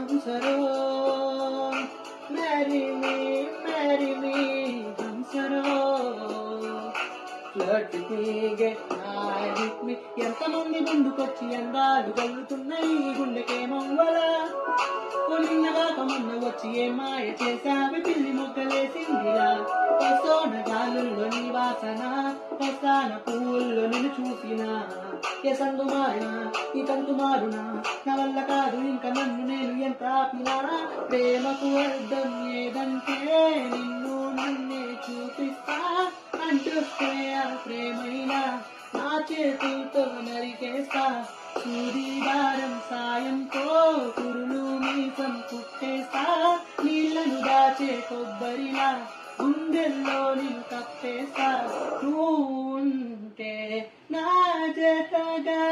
హంసరో marry me హంసరో flirt with me get high with me ఎంతమంది ముందుకొచ్చి అందాలు గల్లుతున్నాయి గుండెకేమవ్వలా కొలిన్నగా కమన్న వచ్చి ఏ మాయ చేశావి పిల్లి మొగ్గలేసిందిలా వస్తోన గాలుల్లో నీ వాసన వస్తాన పువ్వుల్లో నిన్ను చూసినా ఏ సందు మారినా ఈ తంతు మారునా నా వల్ల కాదు ఇంకా నన్ను నేను ఎంత ఆపినా ప్రేమకు అర్థం ఏదంటే నిన్ను నన్నే చూపిస్తా అంటుస్తే ఆ ప్రేమైనా నా చేతులతో నరికేస్తా సూర్యదారం సాయంతో కురులు మీసం కుట్టేస్తా నీళ్లను దాచే కొబ్బరిలా గుండెల్లో నిన్ను కప్పేస్తా నువ్వు ఉంటే నా జతగా